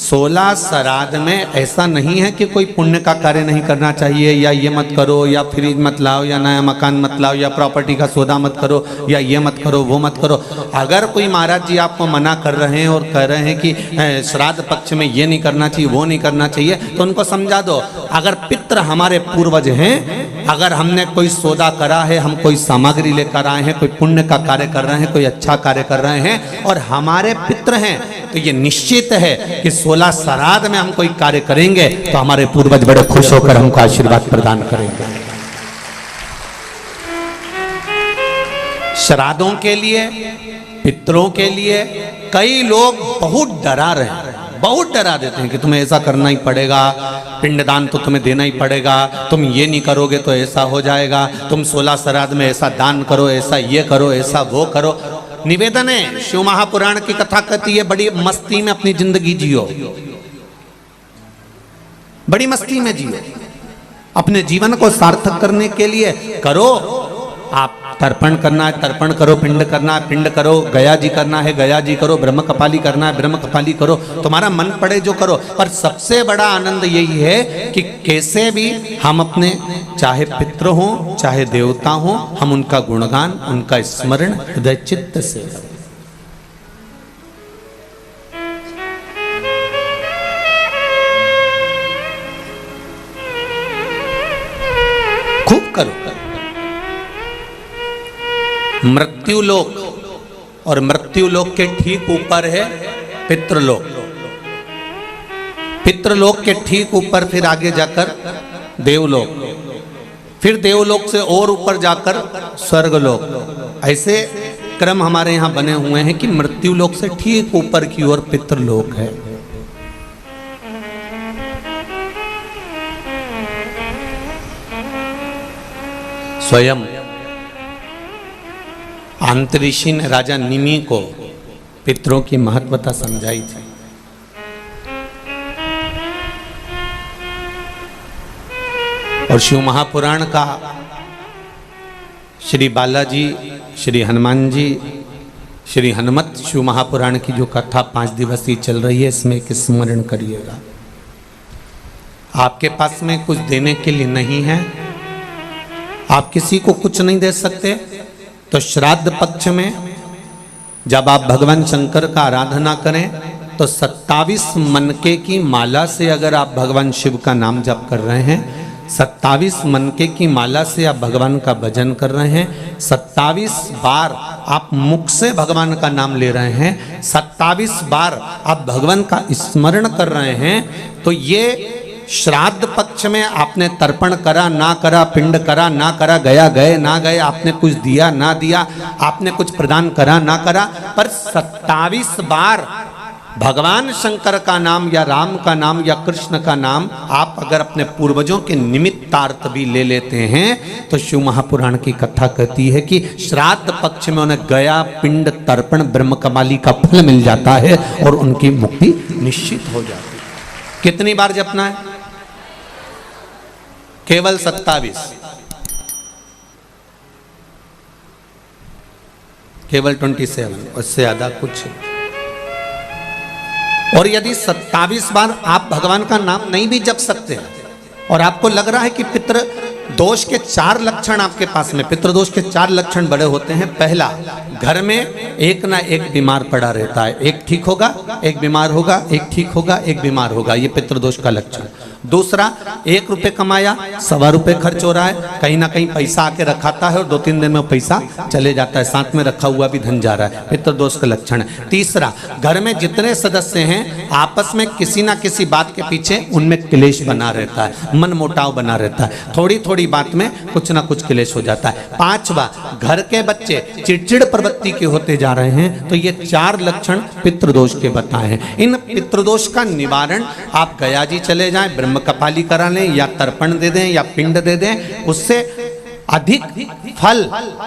16 श्राद्ध में ऐसा नहीं है कि कोई पुण्य का कार्य नहीं करना चाहिए, या ये मत करो, या फ्रिज मत लाओ, या नया मकान मत लाओ, या प्रॉपर्टी का सौदा मत करो, या ये मत करो, वो मत करो। अगर कोई महाराज जी आपको मना कर रहे हैं और कह रहे हैं कि श्राद्ध पक्ष में ये नहीं करना चाहिए, वो नहीं करना चाहिए, तो उनको समझा दो, अगर पितृ हमारे पूर्वज हैं, अगर हमने कोई सौदा करा है, हम कोई सामग्री लेकर आए हैं, कोई पुण्य का कार्य कर रहे हैं, कोई अच्छा कार्य कर रहे हैं और हमारे पितृ हैं, तो ये निश्चित है कि 16 श्राद्ध में हम कोई कार्य करेंगे तो हमारे पूर्वज बड़े खुश होकर हमको आशीर्वाद प्रदान करेंगे। श्राद्धों के लिए, पितरों के लिए कई लोग बहुत डरा रहे हैं, बहुत डरा देते हैं कि तुम्हें ऐसा करना ही पड़ेगा, पिंडदान तो तुम्हें देना ही पड़ेगा, तुम ये नहीं करोगे तो ऐसा हो जाएगा, तुम 16 श्राद्ध में ऐसा दान करो, ऐसा ये करो, ऐसा वो करो। निवेदन है, शिव महापुराण की कथा कहती है, बड़ी मस्ती में अपनी जिंदगी जियो, बड़ी मस्ती में जियो, अपने जीवन को सार्थक करने के लिए करो। आप तर्पण करना है तर्पण करो, पिंड करना है पिंड करो, गया जी करना है गया जी करो, ब्रह्म कपाली करना है ब्रह्म कपाली करो, तुम्हारा मन पड़े जो करो। पर सबसे बड़ा आनंद यही है कि कैसे भी हम अपने, चाहे पितृ हों चाहे देवता हों, हम उनका गुणगान, उनका स्मरण हृदय चित्त से करें। खूब करो। मृत्युलोक, और मृत्युलोक के ठीक ऊपर है पितृलोक, पितृलोक के ठीक ऊपर फिर आगे जाकर देवलोक, फिर देवलोक से और ऊपर जाकर स्वर्गलोक। ऐसे क्रम हमारे यहाँ बने हुए हैं कि मृत्युलोक से ठीक ऊपर की ओर पितृलोक है। स्वयं अंतरिषि ने राजा निमि को पितरों की महत्वता समझाई थी। और शिव महापुराण का श्री बालाजी, श्री हनुमान जी, श्री हनुमत शिव महापुराण की जो कथा 5 दिवसीय चल रही है, इसमें एक स्मरण करिएगा। आपके पास में कुछ देने के लिए नहीं है, आप किसी को कुछ नहीं दे सकते, तो श्राद्ध पक्ष में जब आप भगवान शंकर का आराधना करें तो 27 मनके की माला से अगर आप भगवान शिव का नाम जप कर रहे हैं, 27 मनके की माला से आप भगवान का भजन कर रहे हैं, 27 बार आप मुख से भगवान का नाम ले रहे हैं, 27 बार आप भगवान का स्मरण कर रहे हैं, तो ये श्राद्ध पक्ष में आपने तर्पण करा ना करा, पिंड करा ना करा, गया गए ना गए, आपने कुछ दिया ना दिया, आपने कुछ प्रदान करा ना करा, पर 27 बार भगवान शंकर का नाम या राम का नाम या कृष्ण का नाम आप अगर अपने पूर्वजों के निमित्तार्थ भी ले लेते हैं, तो शिव महापुराण की कथा कहती है कि श्राद्ध पक्ष में उन्हें गया, पिंड, तर्पण, ब्रह्म कमाली का फल मिल जाता है और उनकी मुक्ति निश्चित हो जाती है। कितनी बार जपना है? केवल 27, केवल 27, उससे ज्यादा कुछ। और यदि 27 बार आप भगवान का नाम नहीं भी जप सकते हैं और आपको लग रहा है कि पितृ दोष के 4 लक्षण आपके पास में, पितृदोष के 4 लक्षण बड़े होते हैं। पहला, घर में एक ना एक बीमार पड़ा रहता है, एक ठीक होगा, एक बीमार होगा, एक ठीक होगा, एक बीमार होगा, ये पितृदोष का लक्षण। दूसरा, 1 रुपये कमाया, 1.25 रुपये खर्च हो रहा है, कहीं ना कहीं पैसा आके रखाता है और 2-3 दिन में पैसा चले जाता है, साथ में रखा हुआ भी धन जा रहा है, पितृदोष का लक्षण है। तीसरा, घर में जितने सदस्य हैं आपस में किसी ना किसी बात के पीछे उनमें क्लेश बना रहता है, मन मुटाव बना रहता है, थोड़ी थोड़ी बात में कुछ ना कुछ क्लेश हो जाता है। 5वां, घर के बच्चे चिड़चिड़ प्रवृत्ति के होते जा रहे हैं, तो ये 4 लक्षण पितृदोष के बताए हैं। इन पितृदोष का निवारण आप गया जी चले जाएं, ब्रह्म कपाली करा लें, या तर्पण दे दें या पिंड दे दें, उससे अधिक फल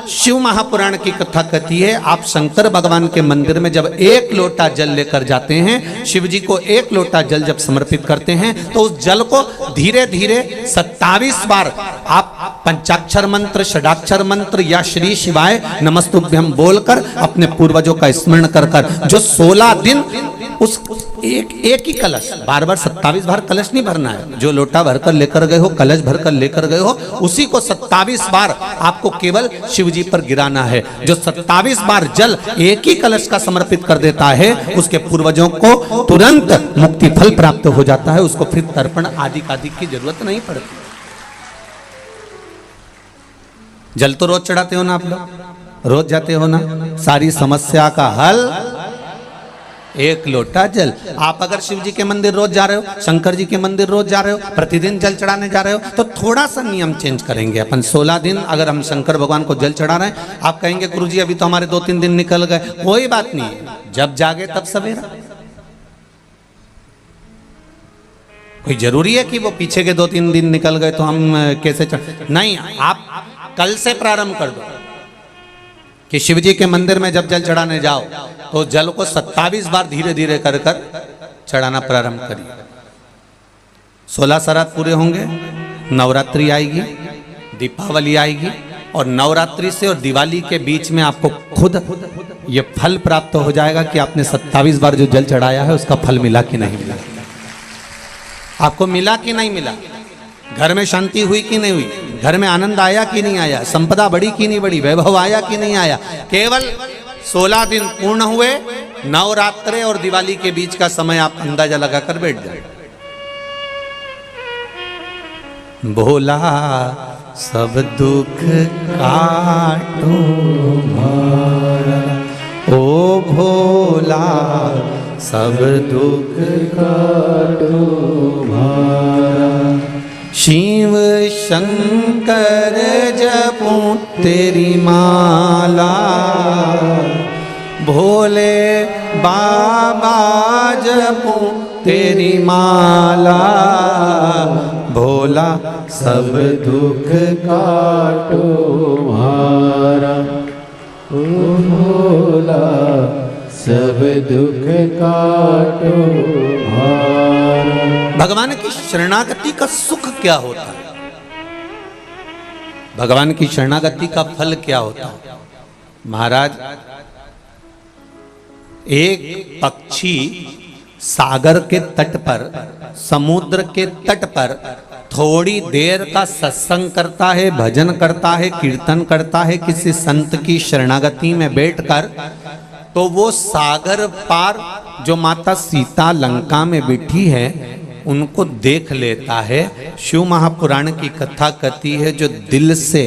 शिव महापुराण की कथा कहती है। आप शंकर भगवान के मंदिर में जब 1 लोटा जल लेकर जाते हैं, शिव जी को 1 लोटा जल जब समर्पित करते हैं, तो उस जल को धीरे धीरे 27 बार आप पंचाक्षर मंत्र, षडाक्षर मंत्र या श्री शिवाय नमस्तुभ्यम बोलकर अपने पूर्वजों का स्मरण कर जो 16 दिन उस एक ही कलश, बार बार 27 बार कलश नहीं भरना है। जो लोटा भरकर लेकर गए हो, कलश भरकर लेकर गए हो, उसी को 27 बार आपको केवल शिव जी पर गिराना है। जो 27 बार जल एक ही कलश का समर्पित कर देता है, उसके पूर्वजों को तुरंत मुक्ति फल प्राप्त हो जाता है। उसको फिर तर्पण आदि की जरूरत नहीं पड़ती। जल तो रोज चढ़ाते हो ना आप लोग, रोज जाते हो ना। सारी समस्या का हल एक लोटा जल। आप अगर शिव जी के मंदिर रोज जा रहे हो, शंकर जी के मंदिर रोज जा रहे हो, प्रतिदिन जल चढ़ाने जा रहे हो, तो थोड़ा सा नियम चेंज करेंगे अपन। 16 दिन अगर हम शंकर भगवान को जल चढ़ा रहे हैं, आप कहेंगे गुरुजी अभी तो हमारे 2-3 दिन निकल गए। कोई बात नहीं, जब जागे तब सवेरा। कोई जरूरी है कि वो पीछे के 2-3 दिन निकल गए तो हम कैसे नहीं। आप कल से प्रारंभ कर दो कि शिव जी के मंदिर में जब जल चढ़ाने जाओ तो जल को 27 बार धीरे धीरे कर कर चढ़ाना प्रारंभ करिए। 16 श्राद्ध पूरे होंगे, नवरात्रि आएगी, दीपावली आएगी, और नवरात्रि से और दिवाली के बीच में आपको खुद ये फल प्राप्त हो जाएगा कि आपने 27 बार जो जल चढ़ाया है उसका फल मिला कि नहीं मिला, आपको मिला कि नहीं मिला, घर में शांति हुई कि नहीं हुई, घर में आनंद आया कि नहीं आया, संपदा बढ़ी कि नहीं बढ़ी, वैभव आया कि नहीं आया। केवल 16 दिन पूर्ण हुए, नवरात्रे और दिवाली के बीच का समय आप अंदाजा लगाकर बैठ जाए। भोला सब दुख काटो भारा, ओ भोला सब दुख काटो भारा। शिव शंकर जपूं तेरी माला, भोले बाबा जपूं तेरी माला। भोला सब दुख काटो भारा, ओ भोला सब दुख काटो भारा। भगवान की शरणागति का सुख क्या होता है, भगवान की शरणागति का फल क्या होता है। महाराज, एक पक्षी सागर के तट पर, समुद्र के तट पर थोड़ी देर का सत्संग करता है, भजन करता है, कीर्तन करता है किसी संत की शरणागति में बैठकर, तो वो सागर पार जो माता सीता लंका में बैठी है उनको देख लेता है। शिव महापुराण की कथा कहती है, जो दिल से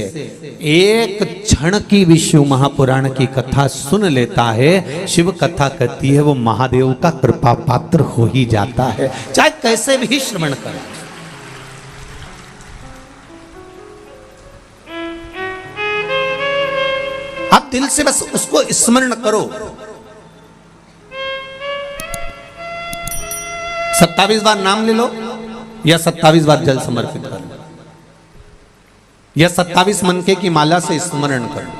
एक क्षण की भी शिव महापुराण की कथा सुन लेता है, शिव कथा कहती है वो महादेव का कृपा पात्र हो ही जाता है, चाहे कैसे भी श्रवण करे। आप दिल से बस उसको स्मरण करो। 27 बार नाम ले लो या 27 बार जल समर्पित कर लो, या 27 मनके की माला से स्मरण कर लो।